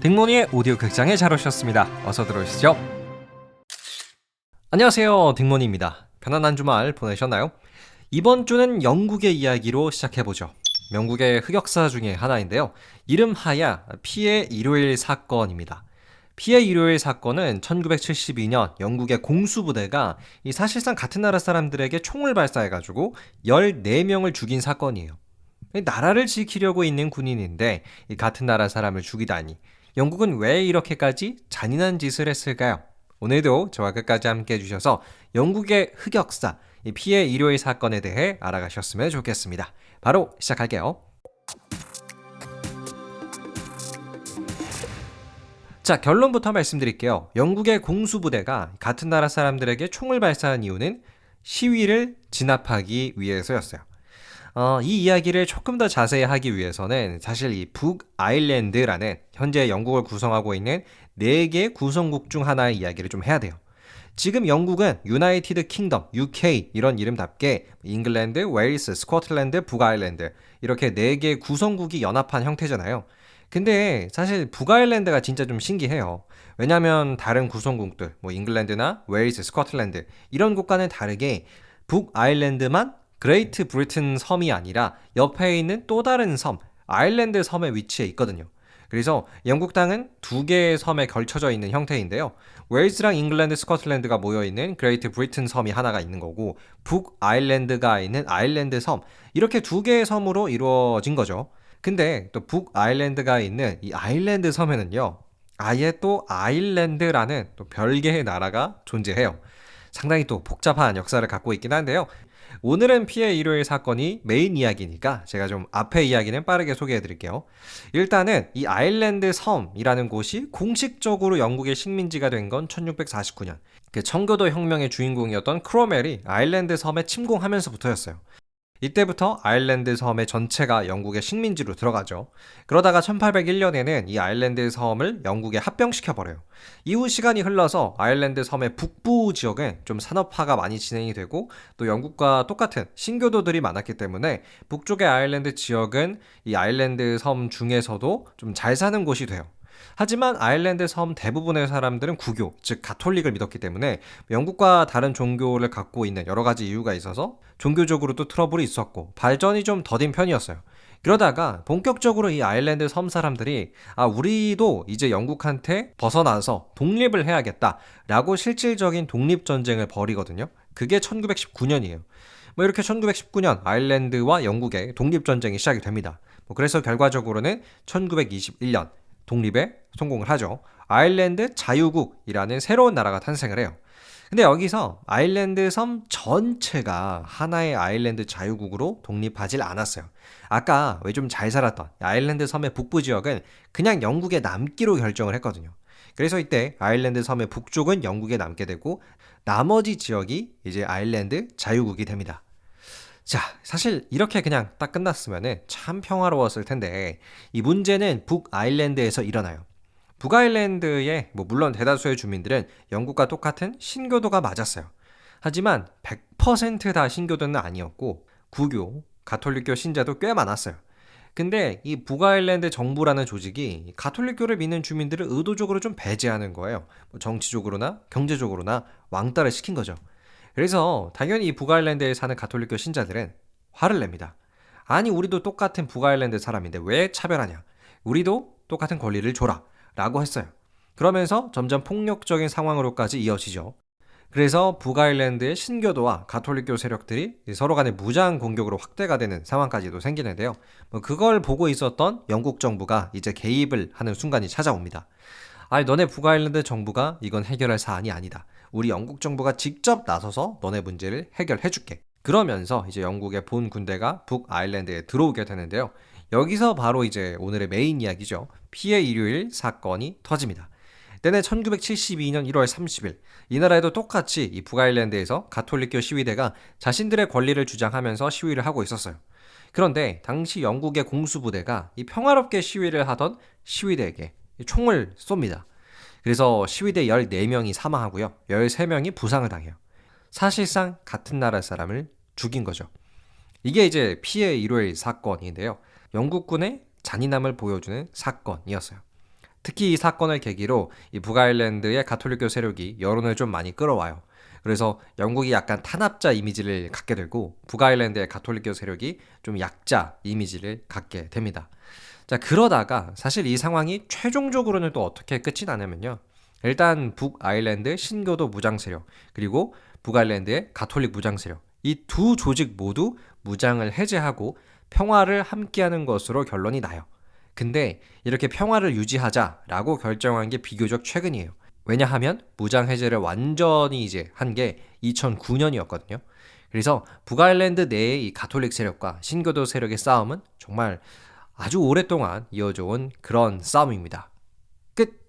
딩모니의 오디오 극장에 잘 오셨습니다. 어서 들어오시죠. 안녕하세요, 딩모니입니다. 편안한 주말 보내셨나요? 이번 주는 영국의 이야기로 시작해보죠. 영국의 흑역사 중에 하나인데요. 이름하야 피해 일요일 사건입니다. 피해 일요일 사건은 1972년 영국의 공수부대가 사실상 같은 나라 사람들에게 총을 발사해가지고 14명을 죽인 사건이에요. 나라를 지키려고 있는 군인인데 같은 나라 사람을 죽이다니, 영국은 왜 이렇게까지 잔인한 짓을 했을까요? 오늘도 저와 끝까지 함께 해주셔서 영국의 흑역사, 이 피해 일요일 사건에 대해 알아가셨으면 좋겠습니다. 바로 시작할게요. 자, 결론부터 말씀드릴게요. 영국의 공수부대가 같은 나라 사람들에게 총을 발사한 이유는 시위를 진압하기 위해서였어요. 이 이야기를 조금 더 자세히 하기 위해서는 사실 이 북아일랜드라는 현재 영국을 구성하고 있는 4개 구성국 중 하나의 이야기를 좀 해야 돼요. 지금 영국은 유나이티드 킹덤, UK 이런 이름답게 잉글랜드, 웨일스, 스코틀랜드, 북아일랜드 이렇게 4개 구성국이 연합한 형태잖아요. 근데 사실 북아일랜드가 진짜 좀 신기해요. 왜냐면 다른 구성국들, 뭐 잉글랜드나 웨일스, 스코틀랜드 이런 국가는 다르게 북아일랜드만 그레이트 브리튼 섬이 아니라 옆에 있는 또 다른 섬, 아일랜드 섬에 위치해 있거든요. 그래서 영국 땅은 2개의 섬에 걸쳐져 있는 형태인데요. 웨일스랑 잉글랜드, 스코틀랜드가 모여있는 그레이트 브리튼 섬이 하나가 있는 거고, 북아일랜드가 있는 아일랜드 섬, 이렇게 2개의 섬으로 이루어진 거죠. 근데 또 북아일랜드가 있는 이 아일랜드 섬에는요, 아예 또 아일랜드라는 또 별개의 나라가 존재해요. 상당히 또 복잡한 역사를 갖고 있긴 한데요. 오늘은 피해 일요일 사건이 메인 이야기니까 제가 좀 앞에 이야기는 빠르게 소개해 드릴게요. 일단은 이 아일랜드 섬이라는 곳이 공식적으로 영국의 식민지가 된 건 1649년. 그 청교도 혁명의 주인공이었던 크로멜이 아일랜드 섬에 침공하면서부터였어요. 이때부터 아일랜드 섬의 전체가 영국의 식민지로 들어가죠. 그러다가 1801년에는 이 아일랜드 섬을 영국에 합병시켜버려요. 이후 시간이 흘러서 아일랜드 섬의 북부 지역은 좀 산업화가 많이 진행이 되고, 또 영국과 똑같은 신교도들이 많았기 때문에 북쪽의 아일랜드 지역은 이 아일랜드 섬 중에서도 좀 잘 사는 곳이 돼요. 하지만 아일랜드 섬 대부분의 사람들은 구교, 즉 가톨릭을 믿었기 때문에 영국과 다른 종교를 갖고 있는 여러 가지 이유가 있어서 종교적으로도 트러블이 있었고 발전이 좀 더딘 편이었어요. 그러다가 본격적으로 이 아일랜드 섬 사람들이 우리도 이제 영국한테 벗어나서 독립을 해야겠다라고 실질적인 독립전쟁을 벌이거든요. 그게 1919년이에요. 이렇게 1919년 아일랜드와 영국의 독립전쟁이 시작이 됩니다. 그래서 결과적으로는 1921년 독립에 성공을 하죠. 아일랜드 자유국이라는 새로운 나라가 탄생을 해요. 근데 여기서 아일랜드 섬 전체가 하나의 아일랜드 자유국으로 독립하질 않았어요. 아까 왜 좀 잘 살았던 아일랜드 섬의 북부 지역은 그냥 영국에 남기로 결정을 했거든요. 그래서 이때 아일랜드 섬의 북쪽은 영국에 남게 되고 나머지 지역이 이제 아일랜드 자유국이 됩니다. 자, 사실 이렇게 그냥 딱 끝났으면 참 평화로웠을 텐데, 이 문제는 북아일랜드에서 일어나요. 북아일랜드의 물론 대다수의 주민들은 영국과 똑같은 신교도가 맞았어요. 하지만 100%다 신교도는 아니었고 구교, 가톨릭교 신자도 꽤 많았어요. 근데 이 북아일랜드 정부라는 조직이 가톨릭교를 믿는 주민들을 의도적으로 좀 배제하는 거예요. 정치적으로나 경제적으로나 왕따를 시킨 거죠. 그래서 당연히 이 북아일랜드에 사는 가톨릭교 신자들은 화를 냅니다. 아니, 우리도 똑같은 북아일랜드 사람인데 왜 차별하냐? 우리도 똑같은 권리를 줘라 라고 했어요. 그러면서 점점 폭력적인 상황으로까지 이어지죠. 그래서 북아일랜드의 신교도와 가톨릭교 세력들이 서로 간의 무장 공격으로 확대가 되는 상황까지도 생기는데요. 그걸 보고 있었던 영국 정부가 이제 개입을 하는 순간이 찾아옵니다. 아니, 너네 북아일랜드 정부가 이건 해결할 사안이 아니다. 우리 영국 정부가 직접 나서서 너네 문제를 해결해 줄게. 그러면서 이제 영국의 본 군대가 북아일랜드에 들어오게 되는데요. 여기서 바로 이제 오늘의 메인 이야기죠. 피해 일요일 사건이 터집니다. 때는 1972년 1월 30일. 이 나라에도 똑같이 이 북아일랜드에서 가톨릭교 시위대가 자신들의 권리를 주장하면서 시위를 하고 있었어요. 그런데 당시 영국의 공수부대가 이 평화롭게 시위를 하던 시위대에게 총을 쏩니다. 그래서 시위대 14명이 사망하고요. 13명이 부상을 당해요. 사실상 같은 나라 사람을 죽인 거죠. 이게 이제 피해 일요일 사건인데요. 영국군의 잔인함을 보여주는 사건이었어요. 특히 이 사건을 계기로 이 북아일랜드의 가톨릭교 세력이 여론을 좀 많이 끌어와요. 그래서 영국이 약간 탄압자 이미지를 갖게 되고 북아일랜드의 가톨릭교 세력이 좀 약자 이미지를 갖게 됩니다. 자, 그러다가 사실 이 상황이 최종적으로는 또 어떻게 끝이 나냐면요. 일단 북아일랜드 신교도 무장 세력 그리고 북아일랜드의 가톨릭 무장 세력 이 두 조직 모두 무장을 해제하고 평화를 함께하는 것으로 결론이 나요. 근데 이렇게 평화를 유지하자라고 결정한 게 비교적 최근이에요. 왜냐하면 무장 해제를 완전히 이제 한 게 2009년이었거든요. 그래서 북아일랜드 내의 이 가톨릭 세력과 신교도 세력의 싸움은 정말 아주 오랫동안 이어져 온 그런 싸움입니다. 끝!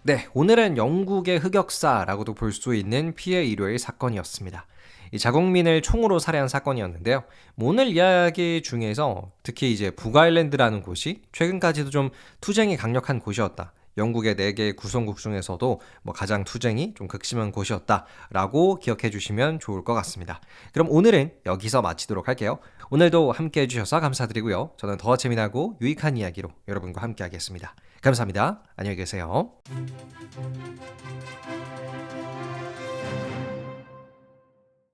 네, 오늘은 영국의 흑역사라고도 볼 수 있는 피해 일요일 사건이었습니다. 이 자국민을 총으로 살해한 사건이었는데요. 오늘 이야기 중에서 특히 이제 북아일랜드라는 곳이 최근까지도 좀 투쟁이 강력한 곳이었다. 영국의 4개의 구성국 중에서도 가장 투쟁이 좀 극심한 곳이었다라고 기억해 주시면 좋을 것 같습니다. 그럼 오늘은 여기서 마치도록 할게요. 오늘도 함께 해주셔서 감사드리고요. 저는 더 재미나고 유익한 이야기로 여러분과 함께 하겠습니다. 감사합니다. 안녕히 계세요.